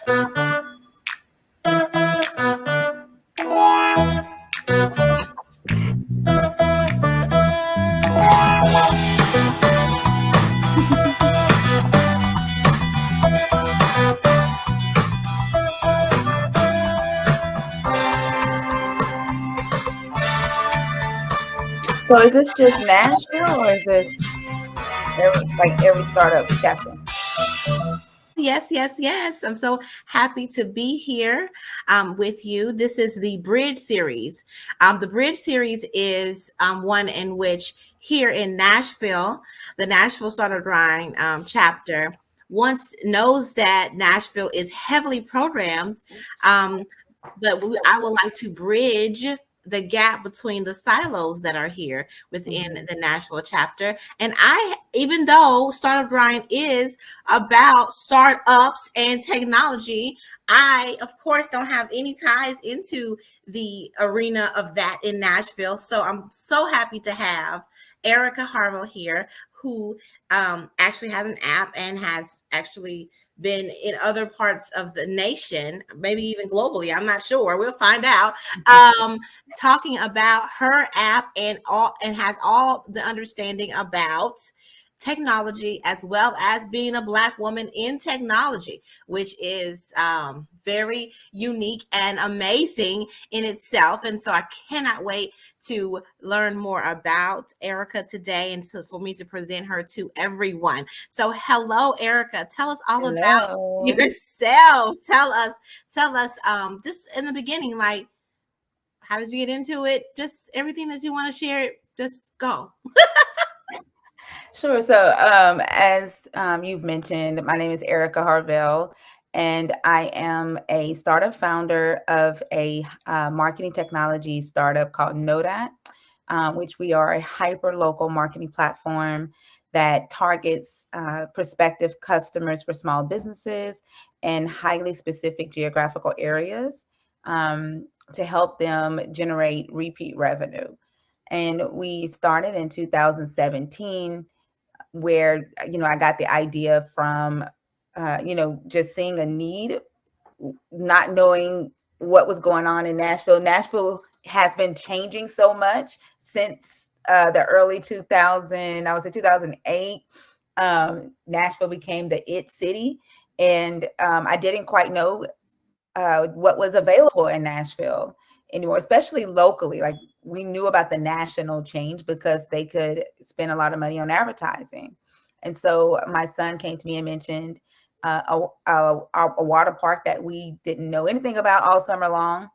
So is this just Nashville, or is this every startup chapter? Yes. I'm so happy to be here with you. This is the Bridge series. The Bridge series is one in which here in Nashville, the Nashville Startup Grind chapter once knows that Nashville is heavily programmed, but I would like to bridge the gap between the silos that are here within the Nashville chapter. And even though Startup Grind is about startups and technology, I, of course, don't have any ties into the arena of that in Nashville. So I'm so happy to have Aireka Harvell here, who actually has an app and has actually been in other parts of the nation, maybe even globally. I'm not sure. We'll find out. Talking about her app and has all the understanding about technology, as well as being a Black woman in technology, which is very unique and amazing in itself. And so I cannot wait to learn more about Aireka today, and for me to present her to everyone. So hello, Aireka. Tell us all about yourself. Tell us just in the beginning, like, how did you get into it? Just everything that you want to share, just go. Sure. So as you've mentioned, my name is Aireka Harvell, and I am a startup founder of a marketing technology startup called Nodat, which we are a hyper-local marketing platform that targets prospective customers for small businesses in highly specific geographical areas to help them generate repeat revenue. And we started in 2017, where, I got the idea from, just seeing a need, not knowing what was going on in Nashville. Nashville has been changing so much since the early 2000s. I would say 2008. Nashville became the it city, and I didn't quite know what was available in Nashville anymore, especially locally. Like, we knew about the national change because they could spend a lot of money on advertising. And so my son came to me and mentioned a water park that we didn't know anything about all summer long.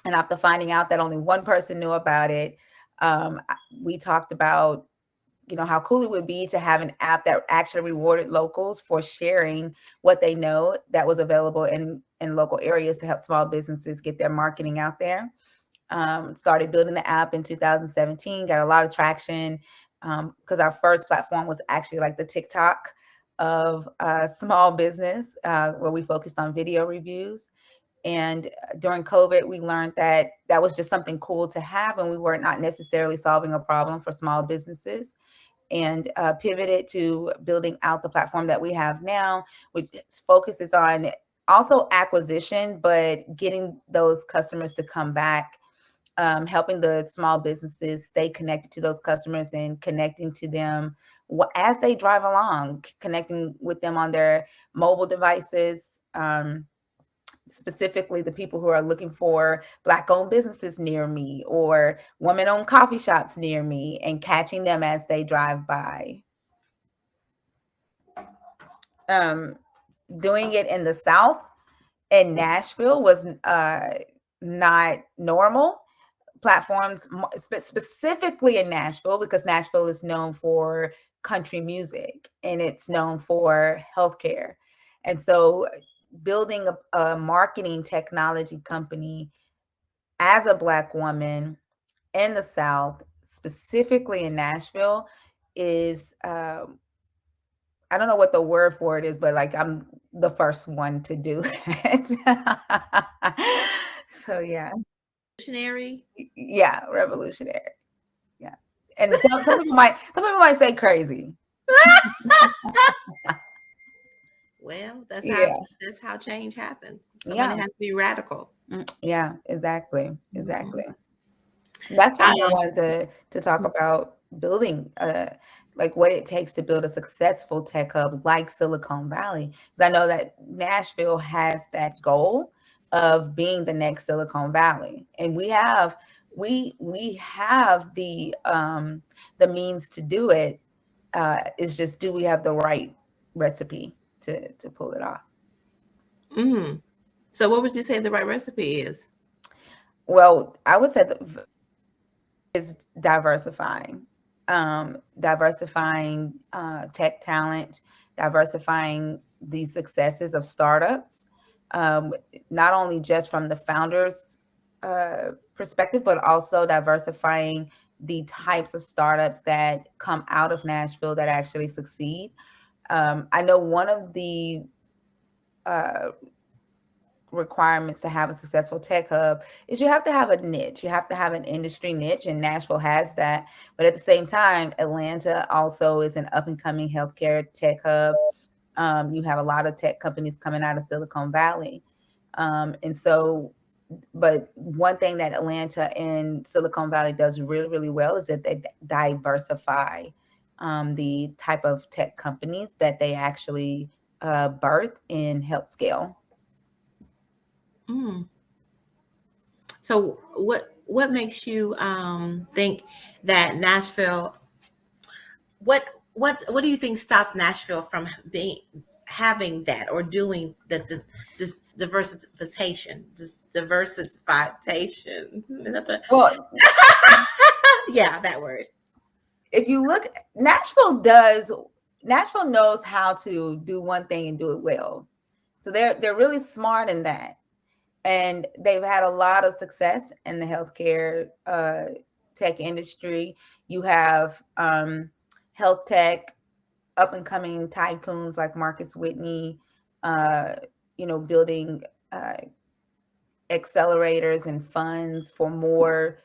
And after finding out that only one person knew about it, we talked about, how cool it would be to have an app that actually rewarded locals for sharing what they know that was available in local areas to help small businesses get their marketing out there. Started building the app in 2017, got a lot of traction because our first platform was actually like the TikTok of small business, where we focused on video reviews. And during COVID, we learned that that was just something cool to have, and we were not necessarily solving a problem for small businesses, and pivoted to building out the platform that we have now, which focuses on also acquisition, but getting those customers to come back, helping the small businesses stay connected to those customers and connecting to them as they drive along, connecting with them on their mobile devices. Specifically the people who are looking for Black-owned businesses near me or women-owned coffee shops near me, and catching them as they drive by. Doing it in the South, in Nashville, was not normal. Platforms, specifically in Nashville, because Nashville is known for country music and it's known for healthcare. And so building a marketing technology company as a Black woman in the South, specifically in Nashville, is I don't know what the word for it is, but like, I'm the first one to do that. So yeah. Revolutionary. Yeah, revolutionary. Yeah. And some people might say crazy. Well, Yeah. that's how change happens. Somebody Yeah. has to be radical. Yeah, exactly. Mhm. Exactly. That's why I Um, wanted to talk about building like what it takes to build a successful tech hub like Silicon Valley. 'Cause I know that Nashville has that goal of being the next Silicon Valley. And we have the means to do it. It's just, do we have the right recipe to pull it off? mm. So, what would you say the right recipe is? Well, I would say that is diversifying, diversifying tech talent, diversifying the successes of startups, um, not only just from the founders' perspective, but also diversifying the types of startups that come out of Nashville that actually succeed. I know one of the uh, requirements to have a successful tech hub is you have to have a niche. You have to have an industry niche, and Nashville has that. But at the same time, Atlanta also is an up and coming healthcare tech hub. You have a lot of tech companies coming out of Silicon Valley. And so, but one thing that Atlanta and Silicon Valley does really, really well is that they diversify the type of tech companies that they actually birth and help scale. Mm. So, what makes you think that Nashville? What what do you think stops Nashville from being having that or doing this diversification, this diversification? Is that the- Well, yeah, that word. if you look, Nashville knows how to do one thing and do it well. So they're really smart in that. And they've had a lot of success in the healthcare tech industry. You have health tech up and coming tycoons like Marcus Whitney, uh, building uh, accelerators and funds for more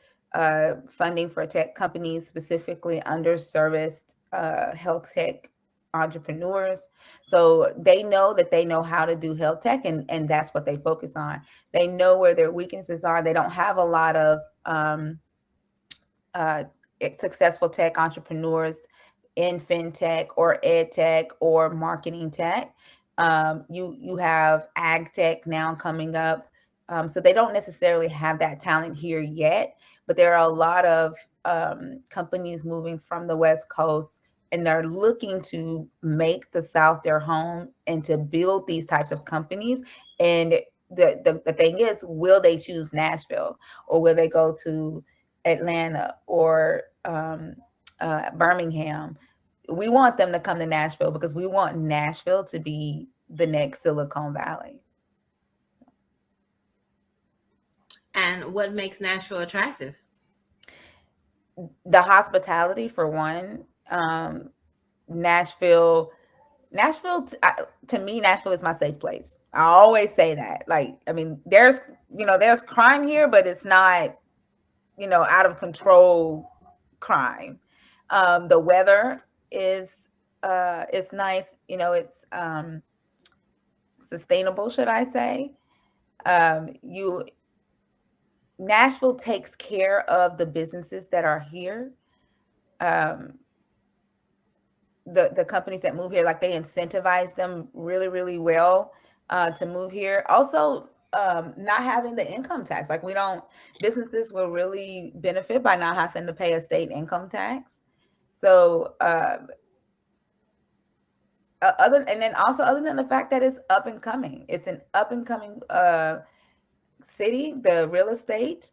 funding for tech companies, specifically underserviced health tech entrepreneurs. So they know that they know how to do health tech, and that's what they focus on. They know where their weaknesses are. They don't have a lot of uh, successful tech entrepreneurs in fintech or ed tech or marketing tech. You have ag tech now coming up. So they don't necessarily have that talent here yet, but there are a lot of companies moving from the West Coast, and they're looking to make the South their home and to build these types of companies. And the thing is, will they choose Nashville, or will they go to Atlanta or Birmingham? We want them to come to Nashville because we want Nashville to be the next Silicon Valley. And what makes Nashville attractive? The hospitality, for one. Nashville, to me, Nashville is my safe place. I always say that. Like, I mean, there's crime here, but it's not, out of control crime. The weather is nice. It's sustainable, should I say. You Nashville takes care of the businesses that are here. Um, the companies that move here, like, they incentivize them really, really well to move here. Also, not having the income tax, like, we don't businesses will really benefit by not having to pay a state income tax. So other than the fact that it's up and coming, it's an up and coming city. The real estate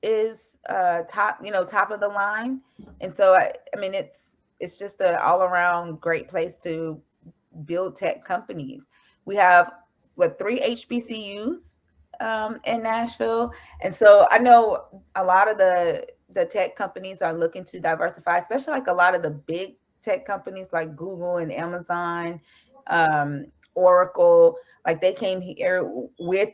is top of the line. And so I mean, it's just a all around great place to build tech companies. We have, what, three HBCUs in Nashville. And so I know a lot of the tech companies are looking to diversify, especially like a lot of the big tech companies like Google and Amazon, Oracle. Like, they came here with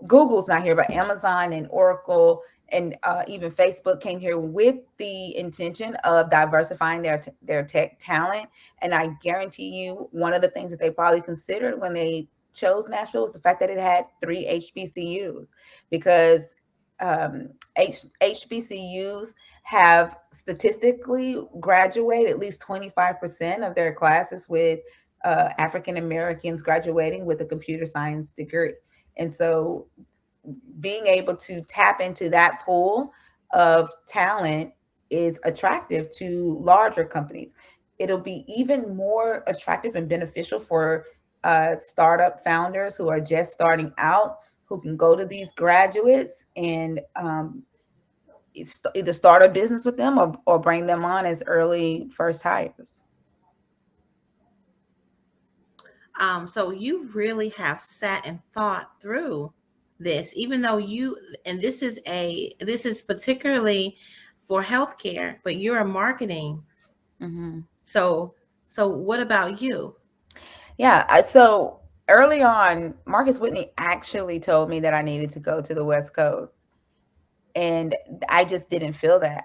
Google's not here, but Amazon and Oracle and even Facebook came here with the intention of diversifying their tech talent. And I guarantee you, one of the things that they probably considered when they chose Nashville was the fact that it had 3 HBCUs, because HBCUs have statistically graduate at least 25% of their classes with African Americans graduating with a computer science degree. And so being able to tap into that pool of talent is attractive to larger companies. It'll be even more attractive and beneficial for startup founders who are just starting out, who can go to these graduates and either start a business with them, or bring them on as early first hires. So you really have sat and thought through this, even though and this is particularly for healthcare, but you're a marketing. Mm-hmm. So what about you? Yeah. So early on, Marcus Whitney actually told me that I needed to go to the West Coast. And I just didn't feel that.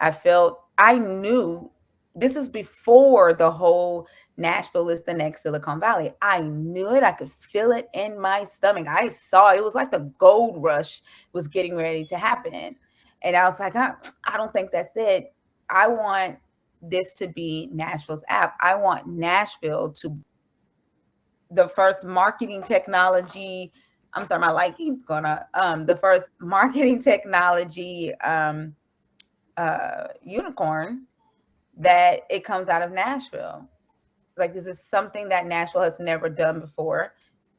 I knew this is before the whole Nashville is the next Silicon Valley. I knew it. I could feel it in my stomach. I saw it. It was like the gold rush was getting ready to happen. And I was like, I don't think that's it. I want this to be Nashville's app. I want Nashville to the first marketing technology. I'm sorry, my light keeps going up. The first marketing technology unicorn that it comes out of Nashville. Like, this is something that Nashville has never done before,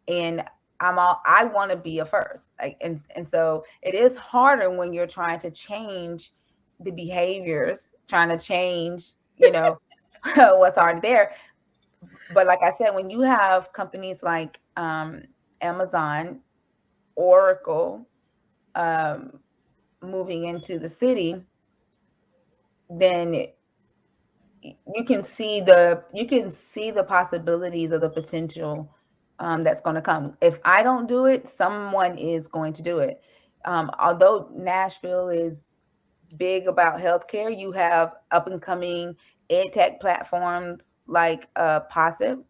and I want to be a first. Like, and so it is harder when you're trying to change the behaviors, trying to change, what's already there. But like I said, when you have companies like Amazon, Oracle, um, moving into the city, then you can see the possibilities of the potential that's going to come. If I don't do it, someone is going to do it. Although Nashville is big about healthcare, you have up and coming ed tech platforms like Possum.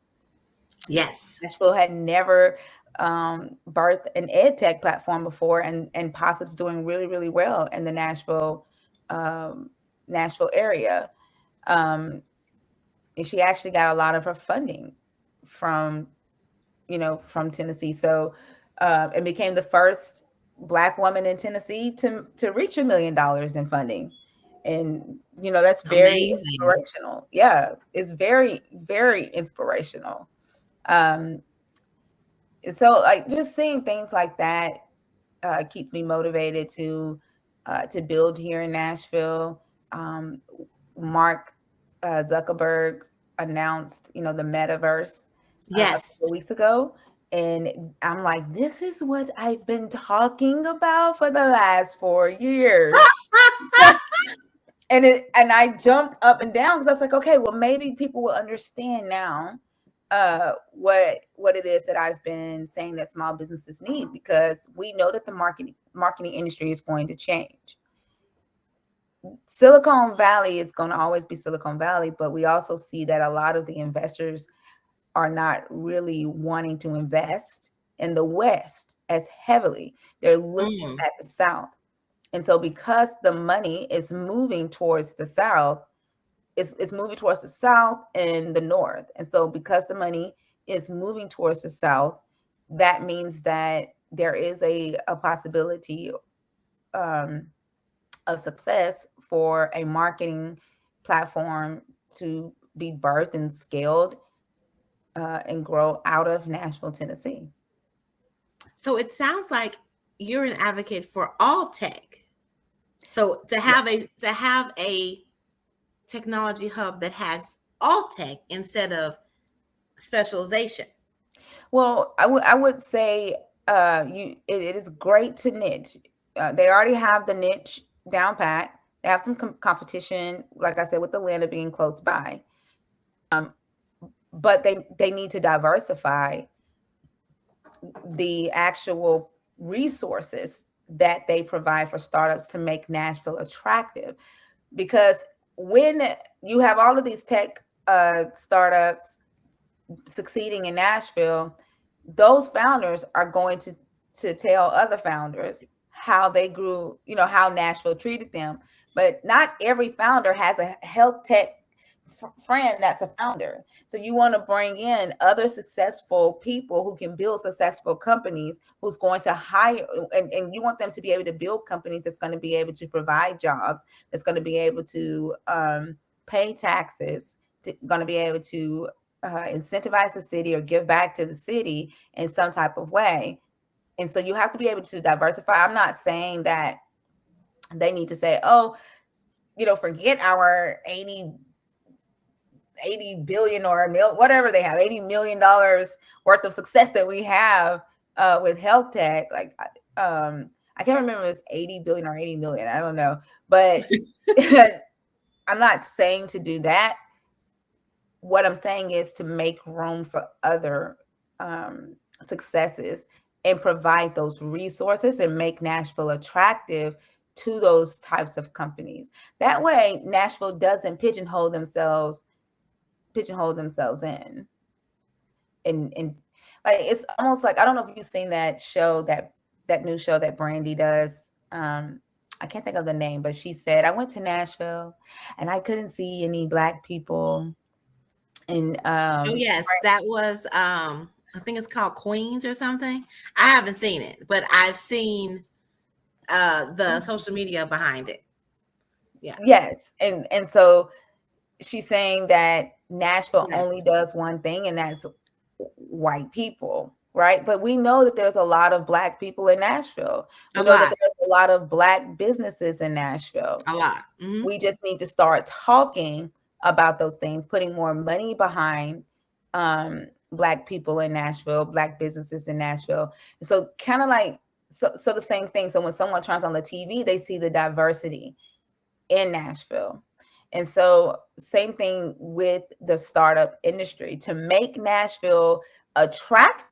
Yes. Nashville had never birthed an ed tech platform before, and Possum's doing really, really well in the um, Nashville area. Um, and she actually got a lot of her funding from from Tennessee. So and became the first Black woman in Tennessee to reach $1 million in funding. And that's very Amazing. inspirational. Yeah, it's very, very inspirational. Um, so like just seeing things like that keeps me motivated to build here in Nashville. Mark Zuckerberg announced, the metaverse a Yes. couple of weeks ago, and I'm like, this is what I've been talking about for the last 4 years. And I jumped up and down because I was like, okay, well, maybe people will understand now what it is that I've been saying that small businesses need, because we know that the marketing industry is going to change. Silicon Valley is going to always be Silicon Valley, but we also see that a lot of the investors are not really wanting to invest in the West as heavily. They're looking Mm. at the South. And so because the money is moving towards the South, it's moving towards the South and the North. And so because the money is moving towards the South, that means that there is a possibility um, of success for a marketing platform to be birthed and scaled and grow out of Nashville, Tennessee. So it sounds like you're an advocate for all tech. So to have a technology hub that has all tech instead of specialization. Well, I would say it is great to niche. They already have the niche down pat. They have some competition, like I said, with Atlanta being close by. But they need to diversify the actual resources that they provide for startups to make Nashville attractive. Because when you have all of these tech startups succeeding in Nashville, those founders are going to tell other founders how they grew, how Nashville treated them. But not every founder has a health tech friend that's a founder. So you want to bring in other successful people who can build successful companies, who's going to hire, and you want them to be able to build companies that's going to be able to provide jobs, that's going to be able to pay taxes, going to be able to incentivize the city or give back to the city in some type of way. And so you have to be able to diversify. I'm not saying that they need to say, oh, forget our 80 billion or whatever they have, $80 million worth of success that we have with health tech. Like, I can't remember if it's 80 billion or 80 million. I don't know. But I'm not saying to do that. What I'm saying is to make room for other successes and provide those resources and make Nashville attractive to those types of companies. That way, Nashville doesn't pigeonhole themselves in. And like, it's almost like, I don't know if you've seen that show, that new show that Brandy does. I can't think of the name, but she said, I went to Nashville and I couldn't see any Black people. And oh yes, that was I think it's called Queens or something. I haven't seen it, but I've seen the social media behind it. Yeah. Yes. And so she's saying that Nashville only does one thing, and that's white people, right? But we know that there's a lot of Black people in Nashville. We know that there's a lot of Black businesses in Nashville. A lot. Mm-hmm. We just need to start talking about those things, putting more money behind Black people in Nashville, Black businesses in Nashville. So kind of like, so the same thing. So when someone turns on the TV, they see the diversity in Nashville. And so same thing with the startup industry, to make Nashville attract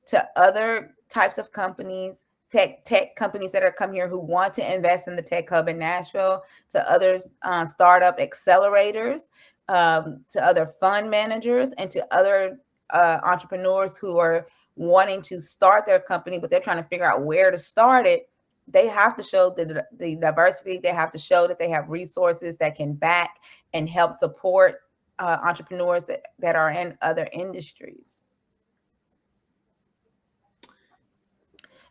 to other types of companies, tech companies that are come here who want to invest in the tech hub in Nashville, to other startup accelerators, to other fund managers, and to other entrepreneurs who are wanting to start their company, but they're trying to figure out where to start it. They have to show the diversity. They have to show that they have resources that can back and help support entrepreneurs that are in other industries.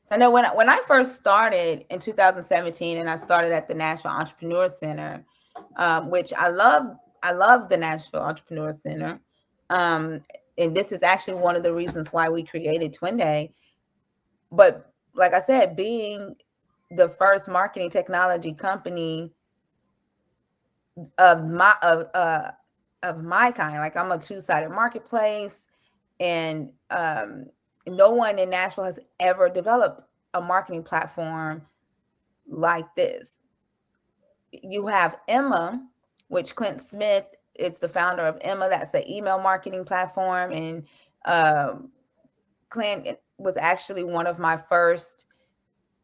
So I know when I first started in 2017, and I started at the Nashville Entrepreneur Center, which I love the Nashville Entrepreneur Center. And this is actually one of the reasons why we created Twin Day. But like I said, being the first marketing technology company of my kind, like, I'm a two-sided marketplace, and no one in Nashville has ever developed a marketing platform like this. You have Emma, which Clint Smith is the founder of Emma. That's an email marketing platform. And Clint was actually one of my first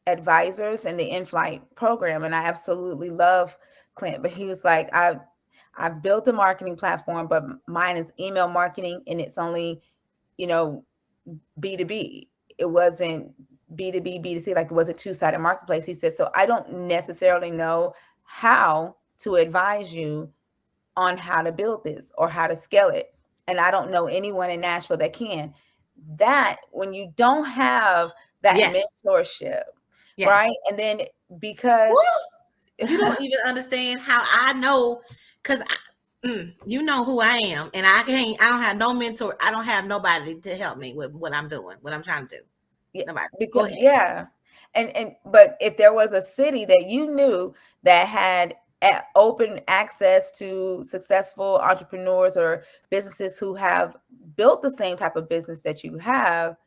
advisors in the in-flight program. And I absolutely love Clint, but he was like, I've built a marketing platform, but mine is email marketing, and it's only, B2B. It wasn't B2B, B2C, like it was a two-sided marketplace. He said, so I don't necessarily know how to advise you on how to build this or how to scale it. And I don't know anyone in Nashville that can. That, when you don't have that mentorship, right? And then because you don't even understand how I know, because you know who I am, and I don't have no mentor. I don't have nobody to help me with what I'm doing, what I'm trying to do. Nobody. Go ahead. Yeah. But if there was a city that you knew that had open access to successful entrepreneurs or businesses who have built the same type of business that you have,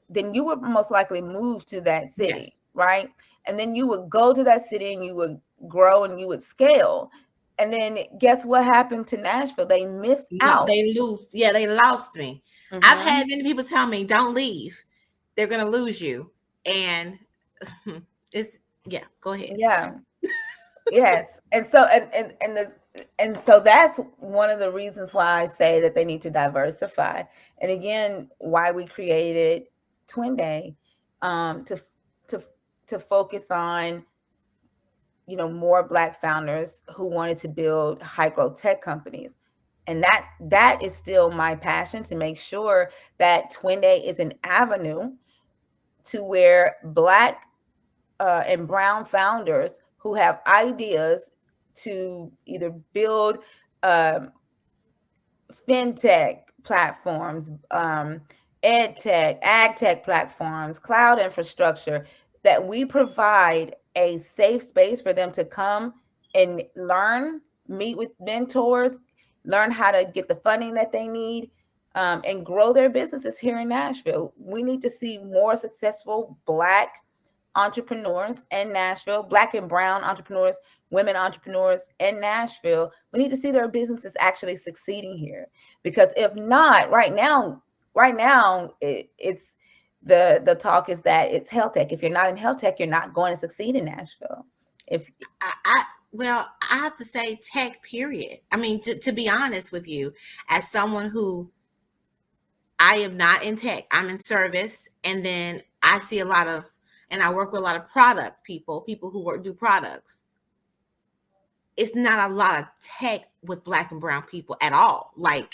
then you would most likely move to that city, right? And then you would go to that city and you would grow and you would scale. And then guess what happened to Nashville? They missed out. They lose. Yeah, they lost me. Mm-hmm. I've had many people tell me, don't leave. They're going to lose you. And It's yeah. Go ahead. Sorry. Yeah. Yes. And so that's one of the reasons why I say that they need to diversify. And again, why we created Twin Day, to to to focus on, more Black founders who wanted to build high growth tech companies. And that is still my passion, to make sure that Twin Day is an avenue to where Black and brown founders who have ideas to either build um, fintech platforms, ed tech, ag tech platforms, cloud infrastructure, that we provide a safe space for them to come and learn, meet with mentors, learn how to get the funding that they need, and grow their businesses here in Nashville. We need to see more successful Black entrepreneurs in Nashville, Black and brown entrepreneurs, women entrepreneurs in Nashville. We need to see their businesses actually succeeding here. Because if not, it's the talk is that it's health tech. If you're not in health tech, you're not going to succeed in Nashville. If Well, I have to say tech, period. I mean, to be honest with you, as someone who I am not in tech, I'm in service. And then I see a lot of, and I work with a lot of product people who do products. It's not a lot of tech with Black and brown people at all. Like,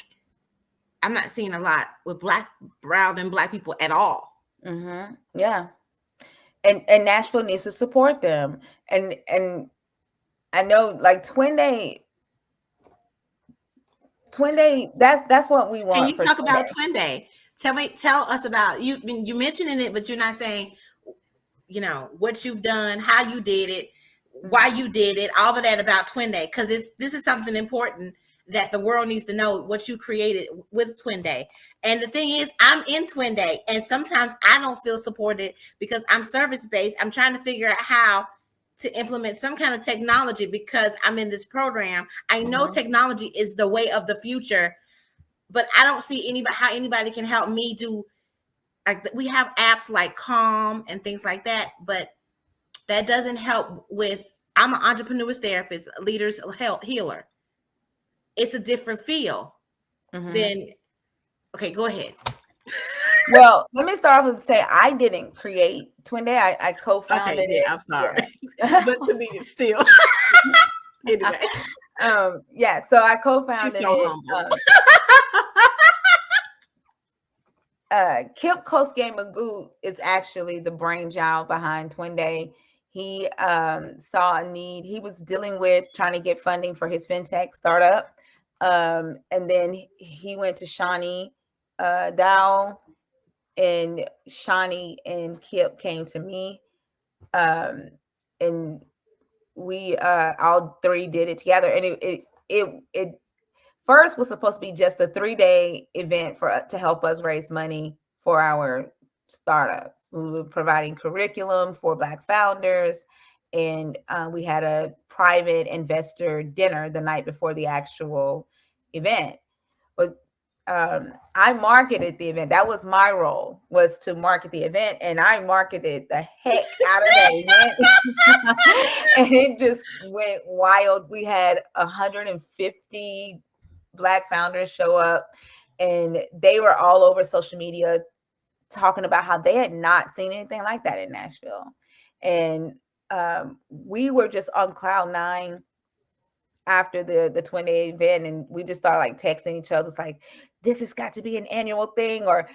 I'm not seeing a lot with Black, brown, and Black people at all. Yeah. And Nashville needs to support them. And I know, like, Twin Day, that's what we Can want you for talk Twin about Day. Twin Day? Tell us about you. You mentioning it, but you're not saying, what you've done, how you did it, why you did it, all of that about Twin Day, because this is something important that the world needs to know, what you created with Twin Day. And the thing is, I'm in Twin Day, and sometimes I don't feel supported because I'm service based. I'm trying to figure out how to implement some kind of technology because I'm in this program. I know technology is the way of the future, but I don't see anybody how anybody can help me do, like, we have apps like Calm and things like that, but that doesn't help with, I'm an entrepreneur's therapist, leaders health healer. It's a different feel than, okay, go ahead. Well, let me start off with say I didn't create Twin Day. I Okay, co-founded yeah, it. I'm sorry. Yeah. But to me it's still anyway. Yeah, so I She's co-founded so it. humble. Kip Kosuke Magoo is actually the brainchild behind Twin Day. He saw a need. He was dealing with trying to get funding for his fintech startup. And then he went to Shawnee Dow, and Shawnee and Kip came to me. And we all three did it together. And it first was supposed to be just a 3-day event to help us raise money for our startups. We were providing curriculum for Black founders, and we had a private investor dinner the night before the actual event. But I marketed the event. That was my role, was to market the event, and I marketed the heck out of that event. And it just went wild. We had 150 Black founders show up, and they were all over social media talking about how they had not seen anything like that in Nashville. And we were just on cloud nine after the Twin Day event, and we just started like texting each other. It's like, this has got to be an annual thing. Or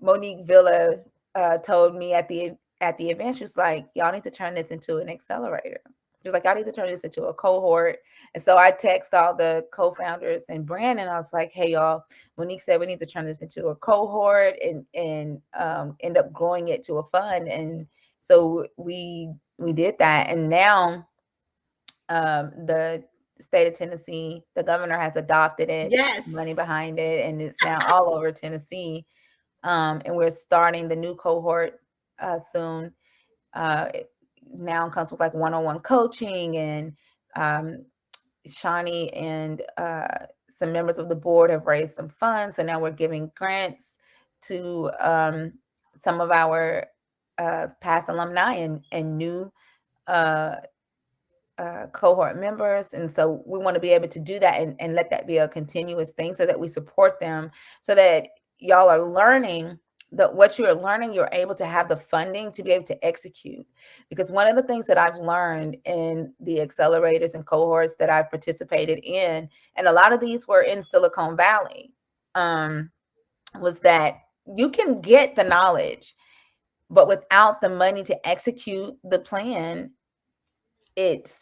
Monique Villa told me at the event, she was like, y'all need to turn this into an accelerator. She was like, y'all need to turn this into a cohort. And so I text all the co-founders and Brandon. I was like, hey y'all, Monique said we need to turn this into a cohort and end up growing it to a fund. And so we did that. And now the state of Tennessee, the governor has adopted it, money Yes. behind it, and it's now all over Tennessee. And we're starting the new cohort soon. It now comes with like one-on-one coaching, and Shawnee and some members of the board have raised some funds. So now we're giving grants to some of our past alumni and new uh, cohort members. And so we want to be able to do that and let that be a continuous thing so that we support them, so that y'all are learning that what you're learning, you're able to have the funding to be able to execute. Because one of the things that I've learned in the accelerators and cohorts that I've participated in, and a lot of these were in Silicon Valley, was that you can get the knowledge, but without the money to execute the plan, it's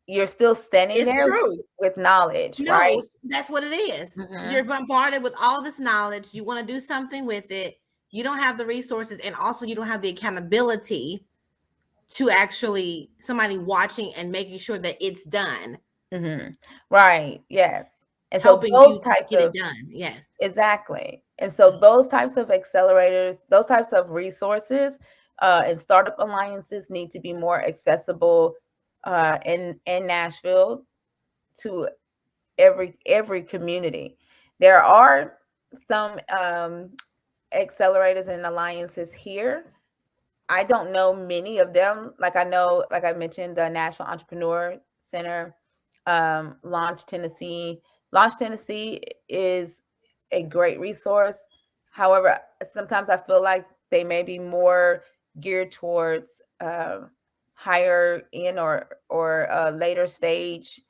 you're still standing It's there true. with knowledge, No, right? that's what it is. Mm-hmm. You're bombarded with all this knowledge. You want to do something with it. You don't have the resources, and also you don't have the accountability to actually somebody watching and making sure that it's done, Mm-hmm. Right. Yes. And so helping those you to types get it of done. Yes. exactly. And so those types of accelerators, those types of resources, and startup alliances need to be more accessible in Nashville to every community. There are some accelerators and alliances here. I don't know many of them. Like I know, like I mentioned, the Nashville Entrepreneur Center, Launch Tennessee. Launch Tennessee is a great resource. However, sometimes I feel like they may be more geared towards higher in or later stage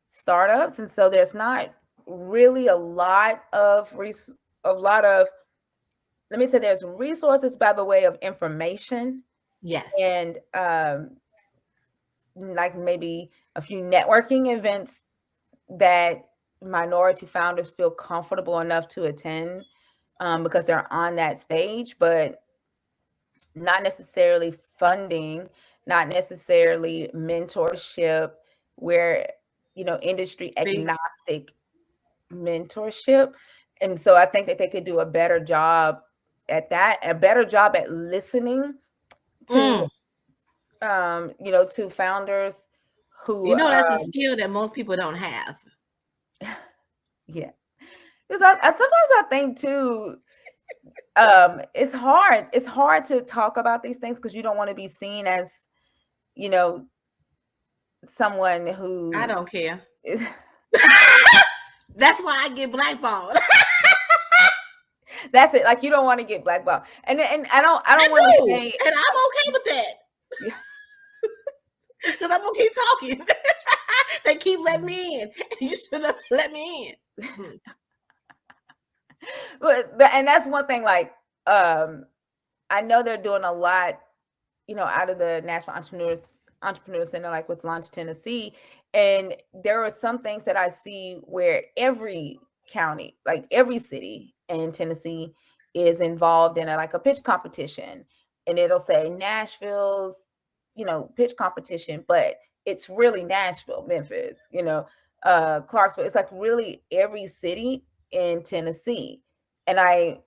startups, and so there's not really a lot of let me say there's resources by the way of information Yes. and like maybe a few networking events that minority founders feel comfortable enough to attend because they're on that stage, but not necessarily funding, not necessarily mentorship, where industry Speak. agnostic mentorship. And so I think that they could do a better job at that, a better job at listening to Mm. to founders who You know, that's a skill that most people don't have. yes. Because I sometimes I think too, it's hard to talk about these things because you don't want to be seen as, you know, someone I who don't care. is That's why I get blackballed. that's it. Like you don't want to get blackballed. And I don't I want to do, say and I'm okay with that yeah. because I'm gonna keep talking. They keep letting me in. You should have let me in. And that's one thing, like I know they're doing a lot, out of the National Entrepreneur Center, like with Launch Tennessee. And there are some things that I see where every county, like every city in Tennessee, is involved in like a pitch competition. And it'll say Nashville's, pitch competition, but it's really Nashville, Memphis, Clarksville. It's like really every city in Tennessee. And I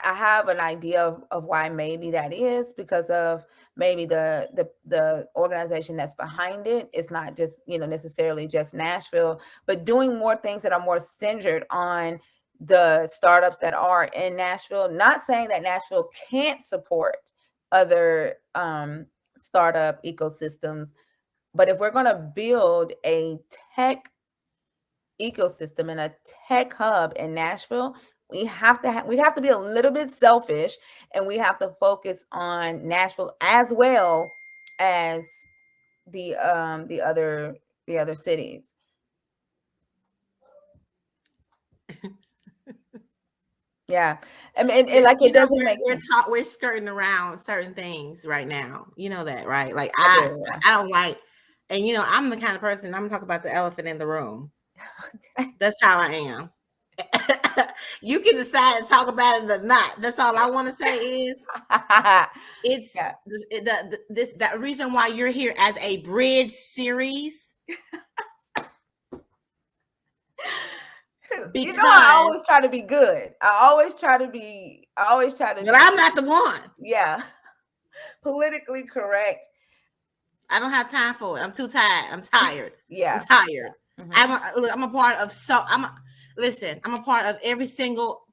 have an idea of why maybe that is, because of maybe the organization that's behind it is not just necessarily just Nashville, but doing more things that are more centered on the startups that are in Nashville. Not saying that Nashville can't support other startup ecosystems, but if we're going to build a tech ecosystem and a tech hub in Nashville, we have to be a little bit selfish, and we have to focus on Nashville as well as the other cities. Yeah. I mean, and like You it know, doesn't make we're sense. taught we're skirting around certain things right now. You know that, right? Like I I do. I don't like, and I'm the kind of person, I'm gonna talk about the elephant in the room. That's how I am. You can decide to talk about it or not. That's all I want to say is it's Yeah. the reason why you're here as a bridge series, I because always try to be good. I always try to be, but I'm not the one. yeah, politically correct. I don't have time for it. I'm too tired. I'm tired. I'm Yeah. tired. Mhm. Look, I'm a part of listen, I'm a part of every single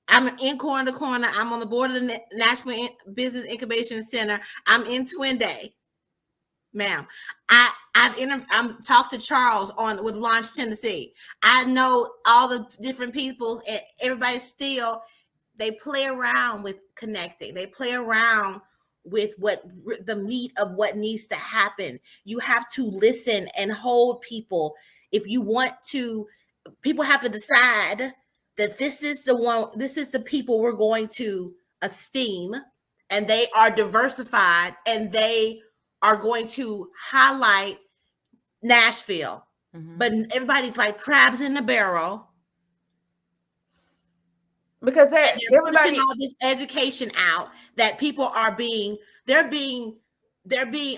I'm in corner to corner. I'm on the board of the Nashville Business Incubation Center. I'm in Twin Day, ma'am. I'm talked to Charles on with Launch Tennessee. I know all the different peoples, and everybody still they play around with connecting. They play around with what the meat of what needs to happen. You have to listen and hold people. If you want to, people have to decide that this is the one, this is the people we're going to esteem, and they are diversified, and they are going to highlight Nashville. Mm-hmm. But everybody's like crabs in the barrel. Because they're pushing all this education out that people are they're being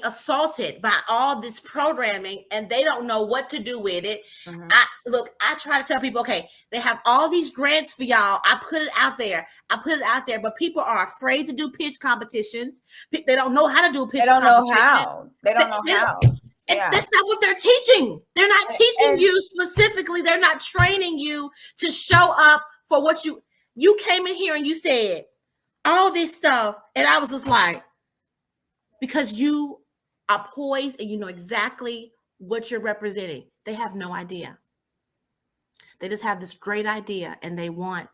assaulted by all this programming, and they don't know what to do with it. Mm-hmm. I try to tell people, okay, they have all these grants for y'all. I put it out there, but people are afraid to do pitch competitions. They don't know how to do a pitch competition. They don't know how. Yeah. That's not what they're teaching. They're not teaching you specifically. They're not training you to show up for what you came in here and you said all this stuff. And I was just like, because you are poised and you know exactly what you're representing. They have no idea. They just have this great idea, and they want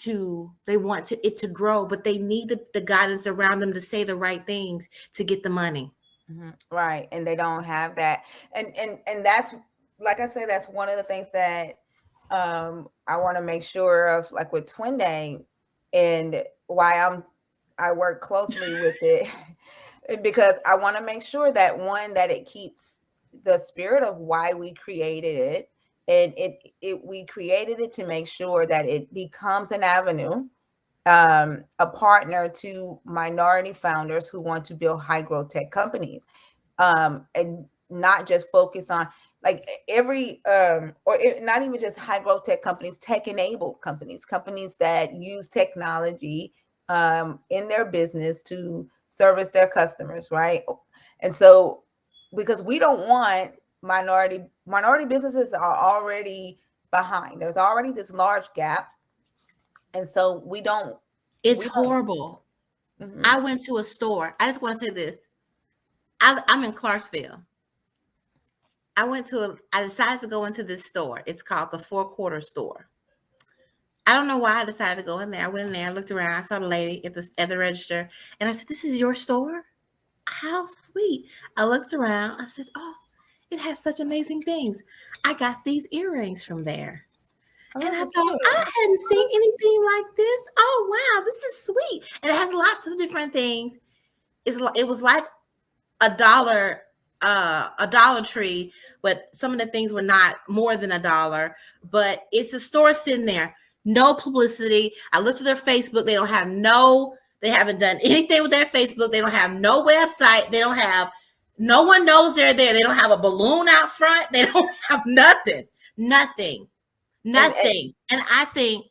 it to grow, but they need the guidance around them to say the right things to get the money. Mm-hmm. Right. And they don't have that. And that's, like I said, that's one of the things that I want to make sure of, like with Twin Day, and why I work closely with it, because I want to make sure that that it keeps the spirit of why we created it. And we created it to make sure that it becomes an avenue, a partner to minority founders who want to build high growth tech companies, and not just focus on like not even just high growth tech companies, tech enabled companies that use technology in their business to service their customers, right? And so, because we don't want minority businesses are already behind. There's already this large gap. And so it's horrible. Mm-hmm. I went to a store. I just want to say this. I'm in Clarksville. I decided to go into this store. It's called the Four Quarter Store. I don't know why I decided to go in there. I went in there, I looked around, I saw the lady at the register, and I said, "This is your store? How sweet." I looked around, I said, "Oh, it has such amazing things. I got these earrings from there." And I thought, I hadn't seen anything like this. Oh, wow, this is sweet. And it has lots of different things. It was like a Dollar Tree, but some of the things were not more than $1. But it's a store sitting there, no publicity. I looked at their Facebook. They haven't done anything with their Facebook. They don't have no website. No one knows they're there. They don't have a balloon out front. They don't have nothing. And I think,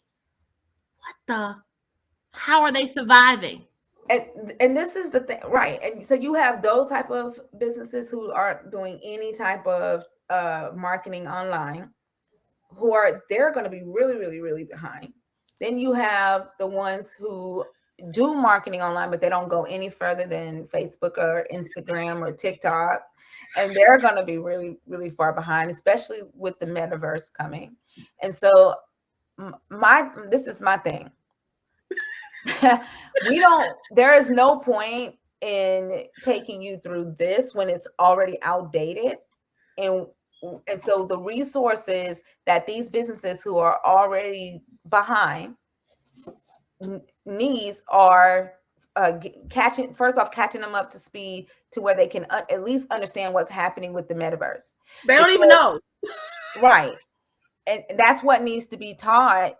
how are they surviving? And this is the thing, right? And so you have those type of businesses who aren't doing any type of marketing online, they're going to be really, really, really behind. Then you have the ones who do marketing online, but they don't go any further than Facebook or Instagram or TikTok. And they're going to be really, really far behind, especially with the metaverse coming. And so this is my thing. There is no point in taking you through this when it's already outdated. And so the resources that these businesses who are already behind needs are catching them up to speed to where they can at least understand what's happening with the metaverse. They don't even know. Right. And that's what needs to be taught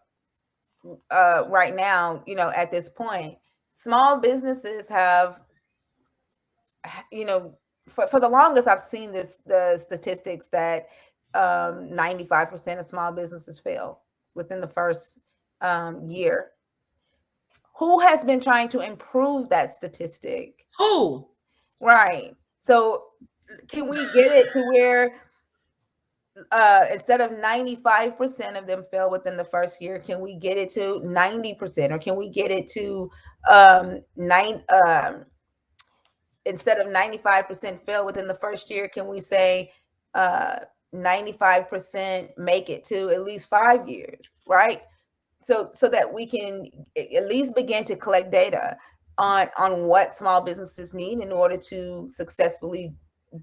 right now, at this point. Small businesses have, for the longest, I've seen the statistics that 95% of small businesses fail within the first year. Who has been trying to improve that statistic? Who? Right. So can we get it to where instead of 95% of them fail within the first year, can we get it to 90%, or can we get it to nine instead of 95% fail within the first year, can we say uh 95% make it to at least 5 years, right? So that we can at least begin to collect data on what small businesses need in order to successfully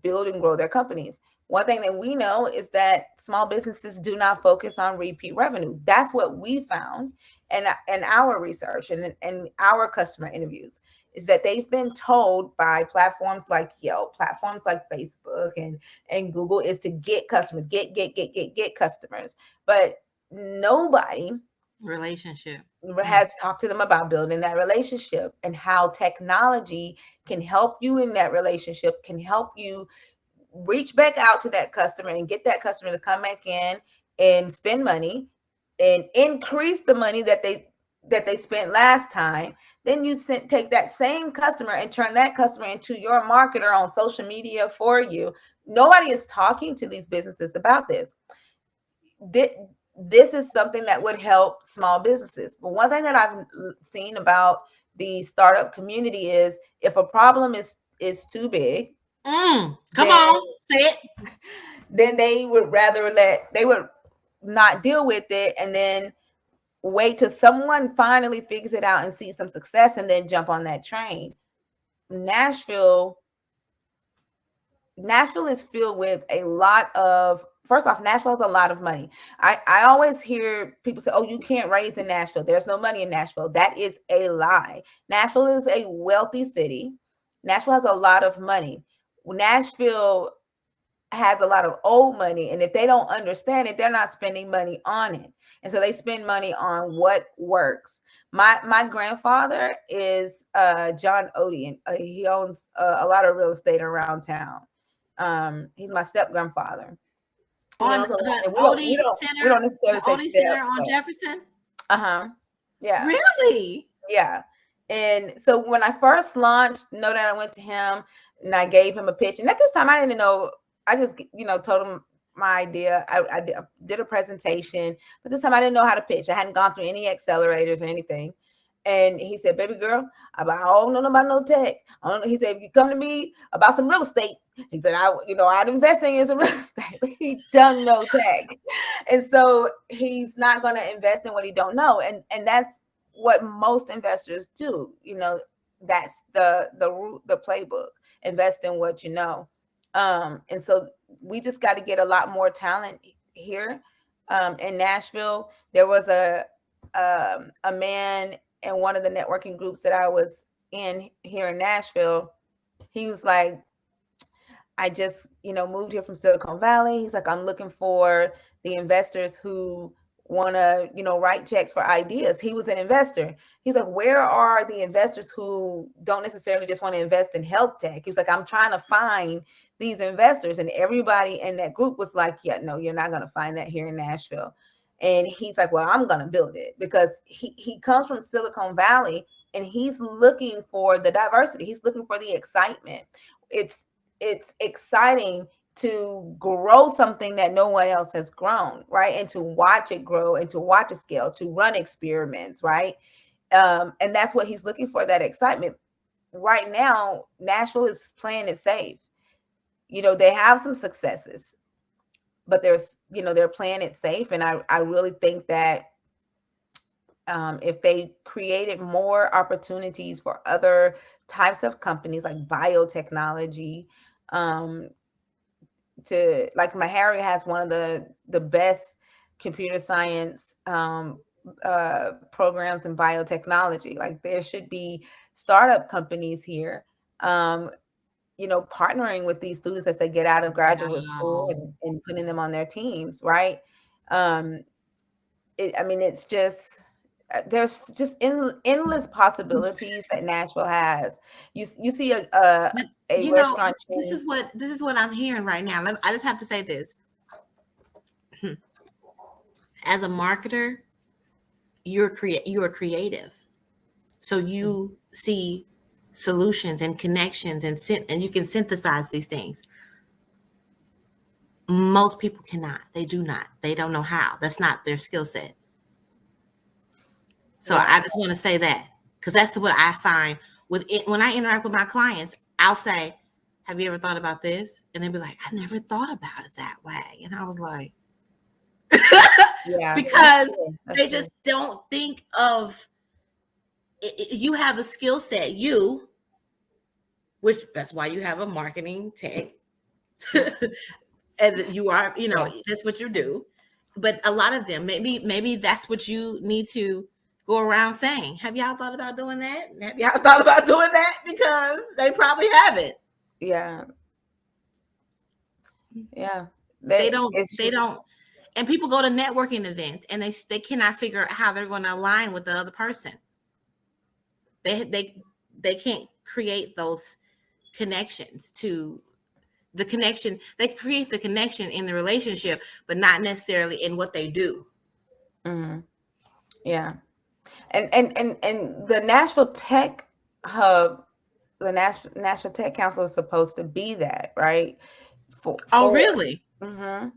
build and grow their companies. One thing that we know is that small businesses do not focus on repeat revenue. That's what we found in our research and our customer interviews, is that they've been told by platforms like Yelp, platforms like Facebook and Google, is to get customers, get customers. But nobody Relationship. has talked to them about building that relationship, and how technology can help you in that relationship, can help you reach back out to that customer and get that customer to come back in and spend money and increase the money that they spent last time. Then you take that same customer and turn that customer into your marketer on social media for you. Nobody is talking to these businesses about this. This is something that would help small businesses. But one thing that I've seen about the startup community is, if a problem is too big, Come then, on, say it. then they would not deal with it, and then wait till someone finally figures it out and sees some success, and then jump on that train. Nashville is filled with a lot of, first off, Nashville has a lot of money. I always hear people say, oh, you can't raise in Nashville. There's no money in Nashville. That is a lie. Nashville is a wealthy city. Nashville has a lot of money. Nashville has a lot of old money, and if they don't understand it, they're not spending money on it. And so they spend money on what works. My grandfather is John Odie, and he owns a lot of real estate around town. He's my step grandfather. He On owns a lot, the and Odie we Center, don't necessarily the say Odie Center step, on but Jefferson. yeah, Really? yeah. And so when I first launched Nodat, I went to him and I gave him a pitch. And at this time, I didn't know. I just told him my idea. I did a presentation, but this time I didn't know how to pitch. I hadn't gone through any accelerators or anything. And he said, "Baby girl, I don't know about no tech. I don't know." He said, "If you come to me about some real estate," he said, I'd invest in some real estate, but he doesn't know tech. And so he's not going to invest in what he don't know. And that's what most investors do. That's the playbook. Invest in what you know. And so we just got to get a lot more talent here. In Nashville, there was a man in one of the networking groups that I was in here in Nashville. He was like, I just, moved here from Silicon Valley. He's like, I'm looking for the investors who want to, write checks for ideas. He was an investor. He's like, where are the investors who don't necessarily just want to invest in health tech? He's like, I'm trying to find these investors. And everybody in that group was like, yeah, no, you're not going to find that here in Nashville. And he's like, well, I'm going to build it, because he comes from Silicon Valley and he's looking for the diversity. He's looking for the excitement. It's exciting to grow something that no one else has grown, right? And to watch it grow and to watch it scale, to run experiments, right? And that's what he's looking for, that excitement. Right now, Nashville is playing it safe. They have some successes, but they're playing it safe. And I really think that if they created more opportunities for other types of companies like biotechnology, to, like, Meharry has one of the best computer science programs in biotechnology. Like, there should be startup companies here, partnering with these students as they get out of graduate school Wow. and putting them on their teams, right? It's just, there's just endless possibilities that Nashville has. You see a restaurant This chain. is what I'm hearing right now. I just have to say this. As a marketer, you are creative. So you see solutions and connections and you can synthesize these things. Most people cannot. They do not. They don't know how. That's not their skill set. So Yeah. I just want to say that, because that's what I find with it. When I interact with my clients, I'll say, have you ever thought about this? And they'll be like, I never thought about it that way. And I was like, Yeah. because That's they true. just don't think of you have the skill set, which that's why you have a marketing tech. And you are, that's what you do. But a lot of them, maybe that's what you need to go around saying. Have y'all thought about doing that? Have y'all thought about doing that? Because they probably haven't. Yeah. Yeah. They don't. It's They just, don't. And people go to networking events and they cannot figure out how they're going to align with the other person. They can't create those connections to the connection. They create the connection in the relationship, but not necessarily in what they do. yeah. And the Nashville Tech Hub, the Nashville Tech Council is supposed to be that, right? Oh, really? Mm-hmm.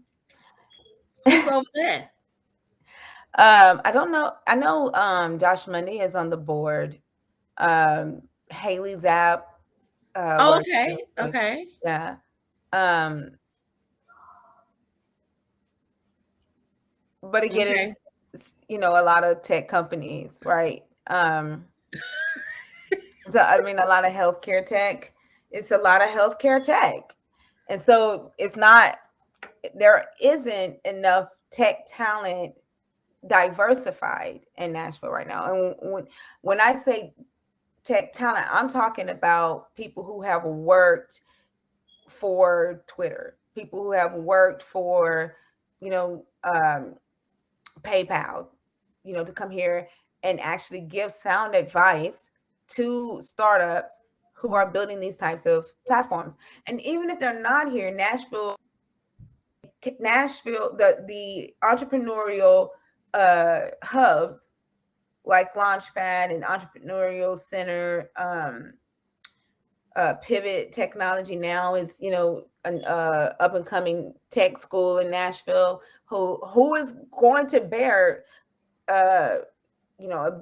Who's over there? I don't know. I know Josh Monday is on the board. Haley Zapp. Oh, okay. Okay. Yeah. Um, but again, Okay. it's a lot of tech companies, right? So, I mean, a lot of healthcare tech. It's a lot of healthcare tech, and so there isn't enough tech talent diversified in Nashville right now. And when I say tech talent, I'm talking about people who have worked for Twitter, people who have worked for, PayPal, to come here and actually give sound advice to startups who are building these types of platforms. And even if they're not here, Nashville, the entrepreneurial hubs like Launchpad and Entrepreneurial Center, Pivot Technology now is, an up and coming tech school in Nashville who is going to bear a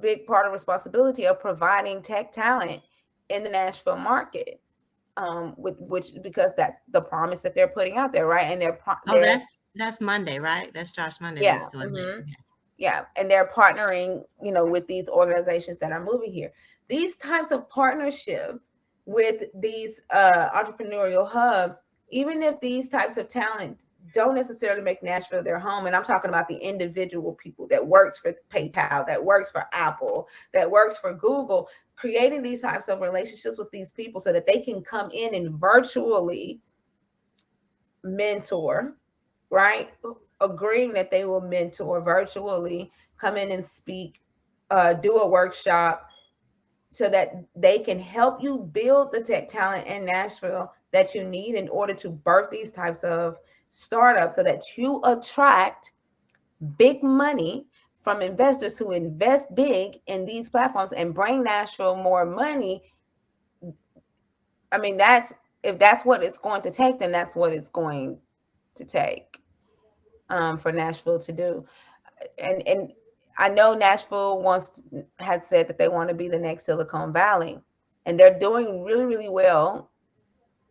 big part of responsibility of providing tech talent in the Nashville market. Which because that's the promise that they're putting out there, right? And that's Monday, right? That's Josh Monday yeah, that's doing that. yeah, and they're partnering, with these organizations that are moving here. These types of partnerships with these entrepreneurial hubs, even if these types of talent don't necessarily make Nashville their home, and I'm talking about the individual people that works for PayPal, that works for Apple, that works for Google, creating these types of relationships with these people so that they can come in and virtually mentor, right? Agreeing that they will mentor virtually, come in and speak, do a workshop so that they can help you build the tech talent in Nashville that you need in order to birth these types of startups so that you attract big money from investors who invest big in these platforms and bring Nashville more money. I mean, if that's what it's going to take, then that's what it's going to take for Nashville to do. And I know Nashville has said that they want to be the next Silicon Valley, and they're doing really, really well,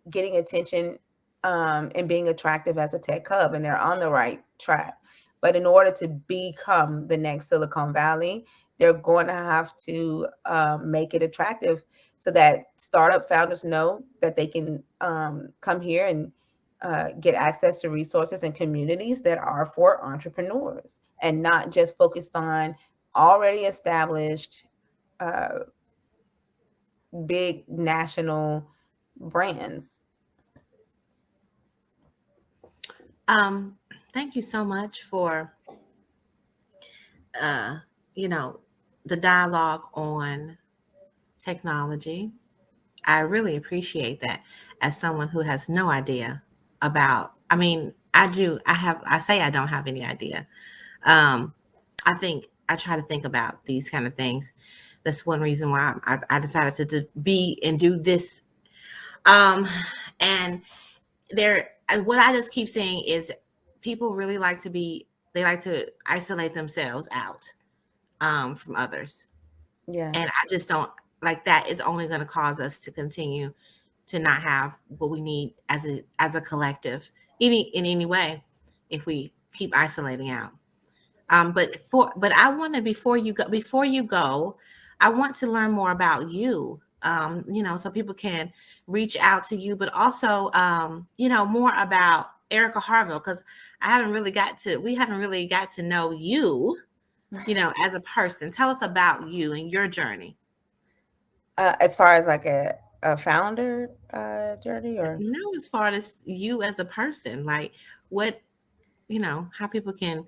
getting attention and being attractive as a tech hub, and they're on the right track. But in order to become the next Silicon Valley, they're going to have to make it attractive so that startup founders know that they can come here and get access to resources and communities that are for entrepreneurs and not just focused on already established big national brands. Thank you so much for the dialogue on technology. I really appreciate that as someone who has no idea about, I mean, I say I don't have any idea. I think I try to think about these kind of things. That's one reason why I decided to be and do this. And what I just keep saying is people really like to they like to isolate themselves out from others. Yeah. And I just don't like that is only going to cause us to continue to not have what we need as a collective in any way if we keep isolating out. But I want to before you go, I want to learn more about you. So people can reach out to you, but also more about Aireka Harvell, because we haven't really got to know you, as a person. Tell us about you and your journey. As far as like a founder journey, or No, as far as you as a person, like what, how people can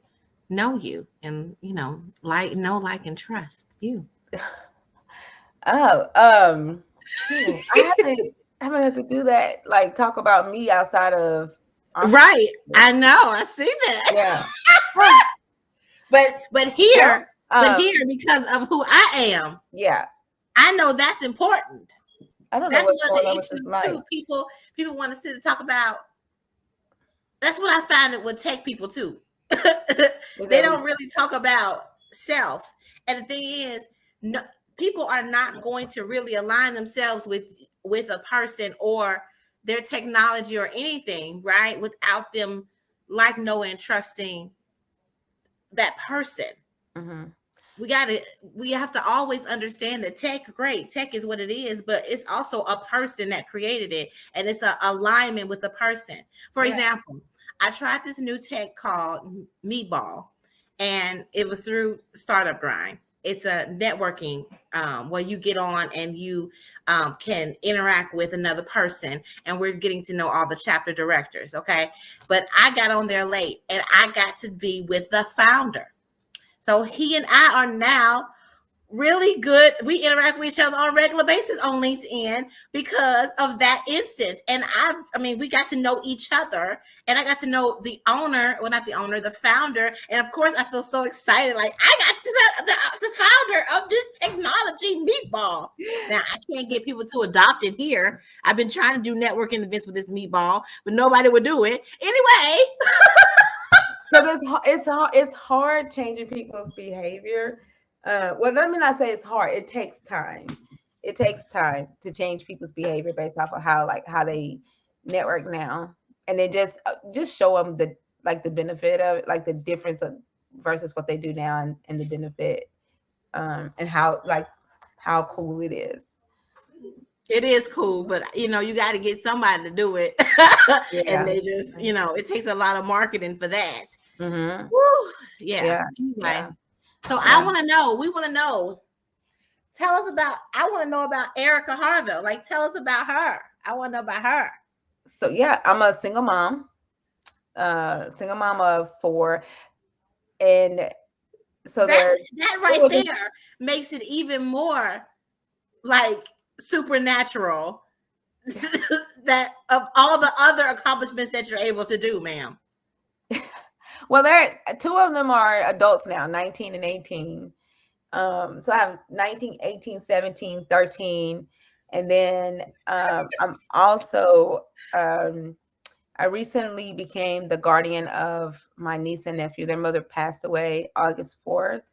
know you and, like, and trust you. oh, I haven't had to do that. Like talk about me outside of Right. entrepreneurship. I know. I see that. Yeah. But Well, because of who I am, yeah. I know that's important. I don't know That's what's one of going the on with this issues mic. too. People want to sit and talk about. That's what I find it with tech people too. They don't really talk about self. And the thing is, no, people are not going to really align themselves with a person or their technology or anything, right? Without them like knowing and trusting that person. Mm-hmm. We have to always understand that tech is what it is, but it's also a person that created it, and it's a alignment with the person. For example, I tried this new tech called Meatball, and it was through Startup Grind. It's a networking where you get on and you can interact with another person, and we're getting to know all the chapter directors. Okay, but I got on there late, and I got to be with the founder. So he and I are now really good. We interact with each other on a regular basis on LinkedIn because of that instance. And we got to know each other, and I got to know the owner, well, not the owner, the founder. And of course, I feel so excited. Like, I got to know the founder of this technology Meatball. Now, I can't get people to adopt it here. I've been trying to do networking events with this Meatball, but nobody would do it. Anyway. So it's hard changing people's behavior. Well, let me not say it's hard. It takes time. It takes time to change people's behavior based off of how they network now, and then just show them the benefit of it, like the difference of versus what they do now, and the benefit, and how cool it is. It is cool, but you got to get somebody to do it. And they just, it takes a lot of marketing for that. Mm-hmm. Woo, yeah. Yeah. Anyway, Yeah. so I want to know. We want to know. Tell us about. I want to know about Aireka Harvell. Like, tell us about her. I want to know about her. So yeah, I'm a single mom. Single mom of 4, and so that there's right there makes it even more like supernatural. That of all the other accomplishments that you're able to do, ma'am. Well, two of them are adults now, 19 and 18. So I have 19, 18, 17, 13. And then I'm also, I recently became the guardian of my niece and nephew. Their mother passed away August 4th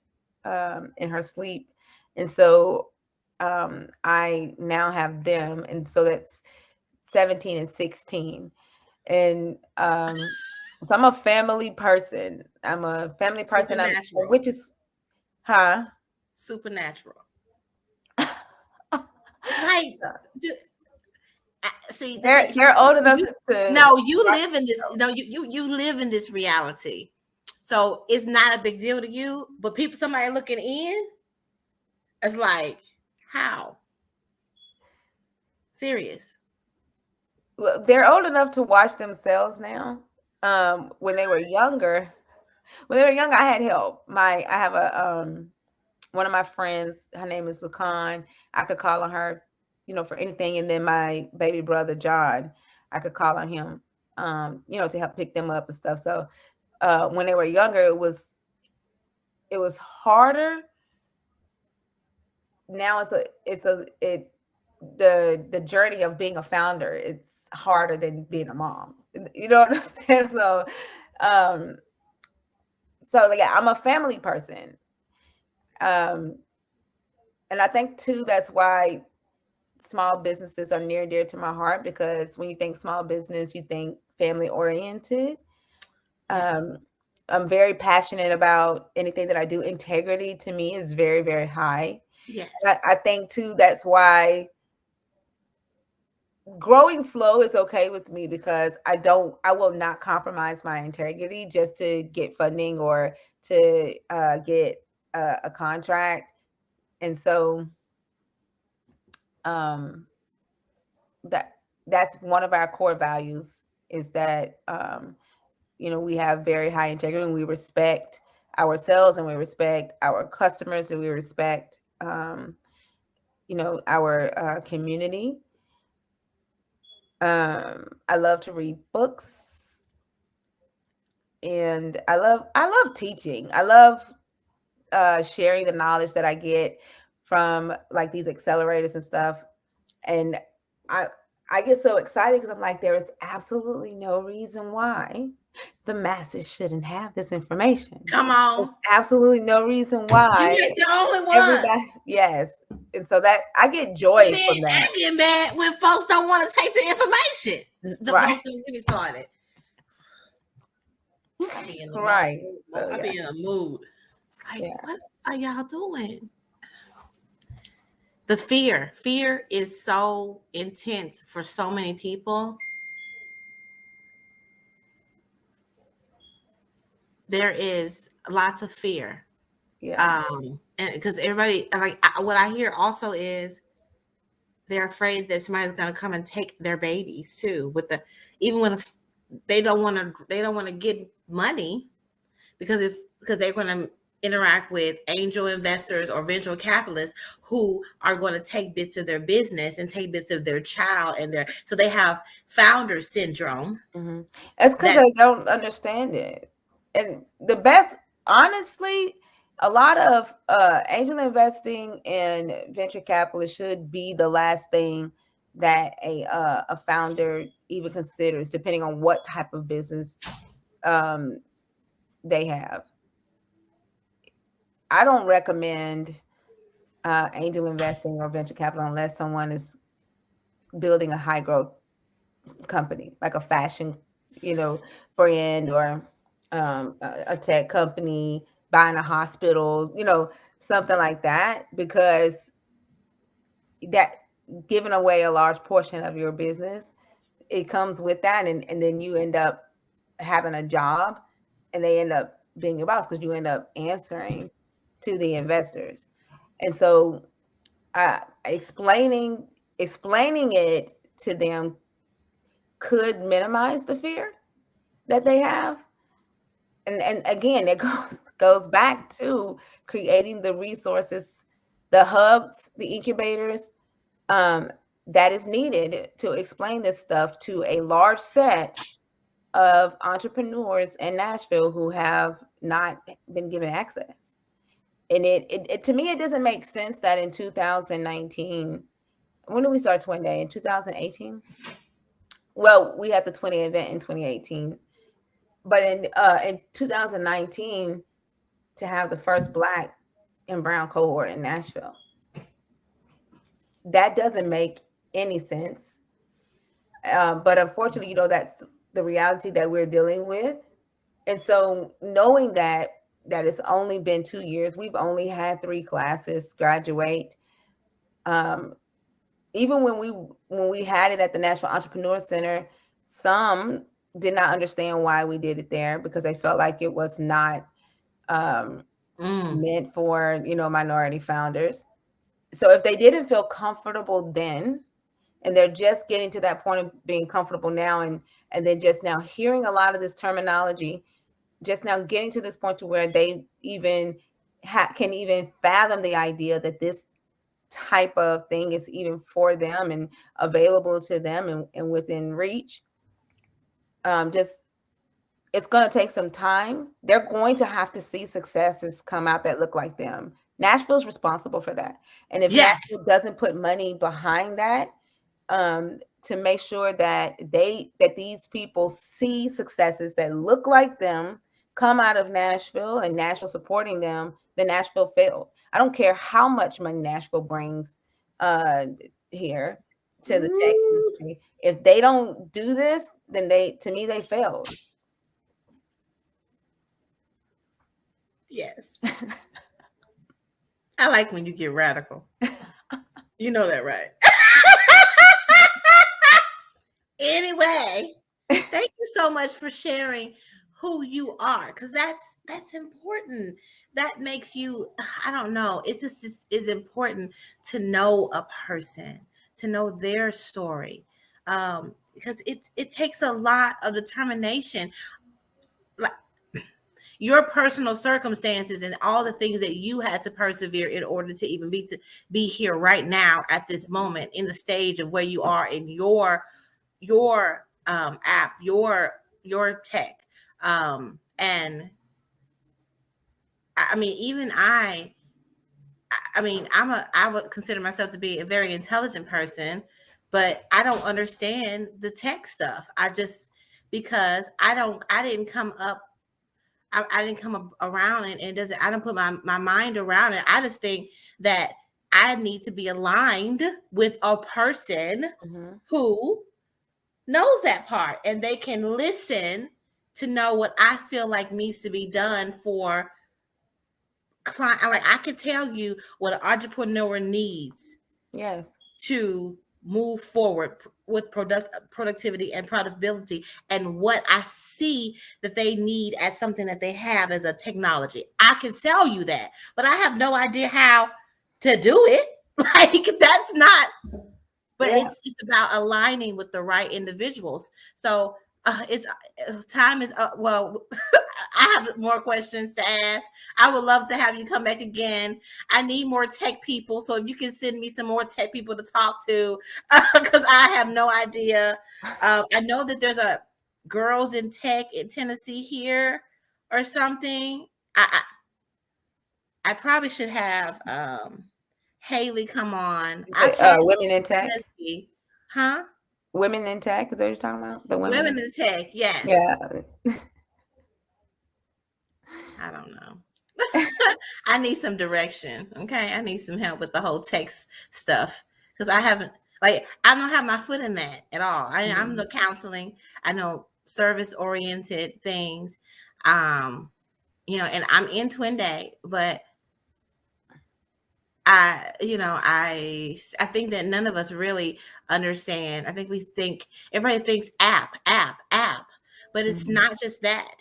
in her sleep. And so I now have them. And so that's 17 and 16. And so I'm a family person. Supernatural. Which is, huh? Supernatural. Like, see, they're old enough to. No, you live in this. No, you live in this reality, so it's not a big deal to you. But somebody looking in, it's like, how serious? Well, they're old enough to watch themselves now. When they were younger, I had help. I have one of my friends. Her name is Lucan. I could call on her, for anything. And then my baby brother John, I could call on him, to help pick them up and stuff. So when they were younger, it was harder. Now the journey of being a founder, it's harder than being a mom. You know what I'm saying? Um, so yeah, I'm a family person. Um, and I think too that's why small businesses are near and dear to my heart, because when you think small business, you think family oriented. Yes. Um, I'm very passionate about anything that I do. Integrity to me is very, very high. Yes. I think too that's why growing slow is okay with me, because I will not compromise my integrity just to get funding or to get a contract. And so um that that's one of our core values, is that we have very high integrity, and we respect ourselves, and we respect our customers, and we respect our community. I love to read books, and I love teaching. I love sharing the knowledge that I get from like these accelerators and stuff. And I I get so excited because I'm like, there is absolutely no reason why the masses shouldn't have this information. Come There's on. absolutely no reason You why ain't the only one. everybody, yes. And so that I get But joy then from that. I get mad when folks don't want to take the information. Right. Don't get me started. I be in the Right. So I yeah. be in a mood. It's like, Yeah. what are y'all doing? The fear is so intense for so many people. There is lots of fear. Yeah. And because everybody, like, what I hear also is they're afraid that somebody's going to come and take their babies too. Even when they don't want to get money, because they're going to interact with angel investors or venture capitalists who are going to take bits of their business and take bits of their child, so they have founder syndrome. Mm-hmm. It's because That they don't understand it. And the best, honestly, a lot of angel investing and venture capital should be the last thing that a founder even considers, depending on what type of business um, they have. I don't recommend angel investing or venture capital unless someone is building a high growth company, like a fashion, you know, brand, or a tech company, buying a hospital, something like that, because that giving away a large portion of your business, it comes with that, and then you end up having a job, and they end up being your boss because you end up answering to the investors. And so explaining it to them could minimize the fear that they have. And again, it goes back to creating the resources, the hubs, the incubators, um, that is needed to explain this stuff to a large set of entrepreneurs in Nashville who have not been given access. And it to me, it doesn't make sense that in 2019, when did we start Twin Day? In 2018? Well, we had the 20 event in 2018, but in 2019, to have the first Black and Brown cohort in Nashville, that doesn't make any sense. But unfortunately, that's the reality that we're dealing with. And so knowing that it's only been 2 years, we've only had 3 classes graduate. Um, Even when we had it at the Nashville Entrepreneur Center, some did not understand why we did it there, because they felt like it was not um, meant for minority founders. So if they didn't feel comfortable then, and they're just getting to that point of being comfortable now, and then just now hearing a lot of this terminology, just now getting to this point to where they even can even fathom the idea that this type of thing is even for them and available to them, and within reach. Just It's going to take some time. They're going to have to see successes come out that look like them. Nashville's responsible for that. And if yes, Nashville doesn't put money behind that, to make sure that these people see successes that look like them come out of Nashville, and Nashville supporting them, then Nashville failed. I don't care how much money Nashville brings uh, here to the tech Ooh, industry. If they don't do this, then to me, they failed. yes. I like when you get radical. You know that, right? Anyway, thank you so much for sharing who you are, because that's important. That makes you, I don't know, it's just is important to know a person, to know their story, because it takes a lot of determination. Like your personal circumstances and all the things that you had to persevere in order to even be here right now at this moment in the stage of where you are in your app, your tech, and I mean, even I mean, I would consider myself to be a very intelligent person, but I don't understand the tech stuff. I just, because I didn't come up, I didn't come up around it, and doesn't, I don't put my mind around it. I just think that I need to be aligned with a person Mhm. who knows that part, and they can listen to know what I feel like needs to be done for client. Like, I can tell you what an entrepreneur needs Yes. to move forward with productivity and profitability, and what I see that they need as something that they have as a technology. I can tell you that, but I have no idea how to do it. Like, that's not, but Yeah. it's about aligning with the right individuals. So it's time is up. Well, I have more questions to ask. I would love to have you come back again. I need more tech people, so if you can send me some more tech people to talk to, because I have no idea. I know that there's a girls in tech in Tennessee here or something. I probably should have Haley come on. I've had Women in tech. Leslie, huh? Women in tech. Is that what you're talking about? The women. Women in tech, yes. Yeah. I don't know. I need some direction. Okay, I need some help with the whole text stuff, because I haven't, like, I don't have my foot in that at all. I'm Mhm. the counseling. I know service oriented things, um, and I'm in Twin Day, but I think that none of us really understand. I think we think everybody thinks app, but it's Mhm. not just that.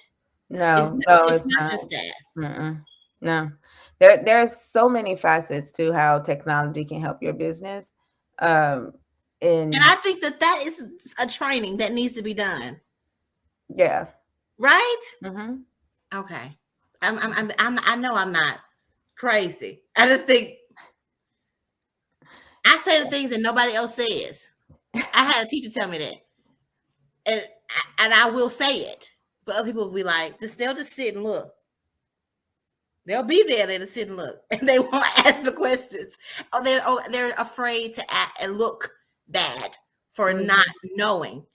It's No, not, no, it's it's not not. just that. Mm-mm. No, there's so many facets to how technology can help your business. Um, And and I think that is a training that needs to be done, yeah. right? Hmm. Okay. I know I'm not crazy. I just think I say the things that nobody else says. I had a teacher tell me that, and I will say it, but other people will be like, they'll just sit and look. They'll be there. They just sit and look, and they won't ask the questions. They're afraid to act and look bad for not Hmm. knowing.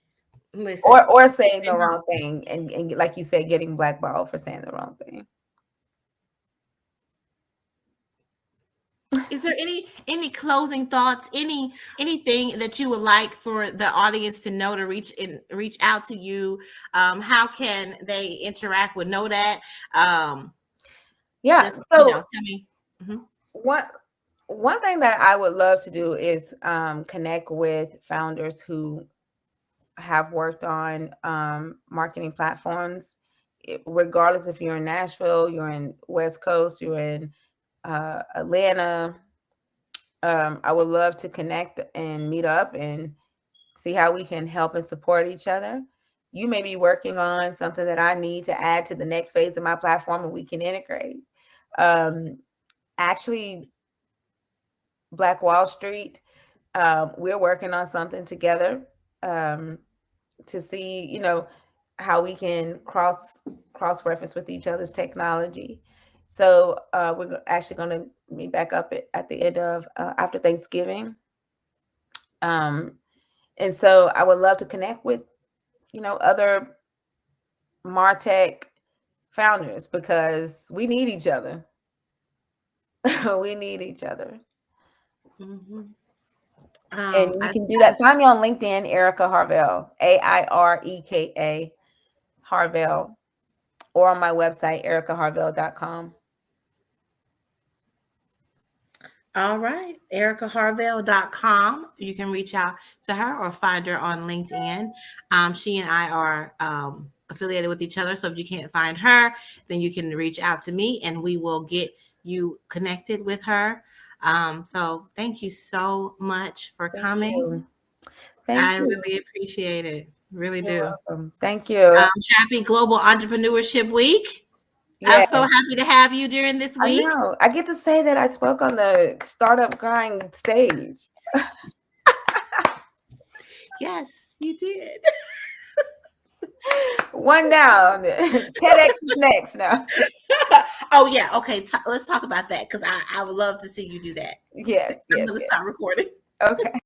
Listen, Or saying the they wrong thing, and like you said, getting blackballed for saying the wrong thing. Is there any closing thoughts, anything that you would like for the audience to know, to reach out to you? How can they interact with Nodat? Yeah. Just, So tell me. Mhm. one one thing that I would love to do is connect with founders who have worked on marketing platforms, regardless if you're in Nashville, you're in West Coast, you're in Atlanta. I would love to connect and meet up and see how we can help and support each other. You may be working on something that I need to add to the next phase of my platform, and we can integrate. Um, Actually, Black Wall Street, we're working on something together. Um, to see, how we can cross reference with each other's technology. So we're actually going to meet back up at the end of after Thanksgiving, um, And so I would love to connect with, other MarTech founders because we need each other. We need each other. Mm-hmm. And you can do that. Find me on LinkedIn, Aireka Harvell, Aireka Harvell, or on my website, erekaharvell.com. All right. AirekaHarvell.com. You can reach out to her or find her on LinkedIn. She and I are affiliated with each other. So if you can't find her, then you can reach out to me and we will get you connected with her. So thank you so much for coming. Thank I you. really appreciate it. Really You're do. welcome. Thank you. Happy Global Entrepreneurship Week. I'm Yeah, so happy to have you during this I week. know. I get to say that I spoke on the startup grind stage. Yes, you did. One down. TEDx is next now. Oh yeah, okay. Let's talk about that because I would love to see you do that. Yes, I'm yes, gonna yes. stop recording. Okay.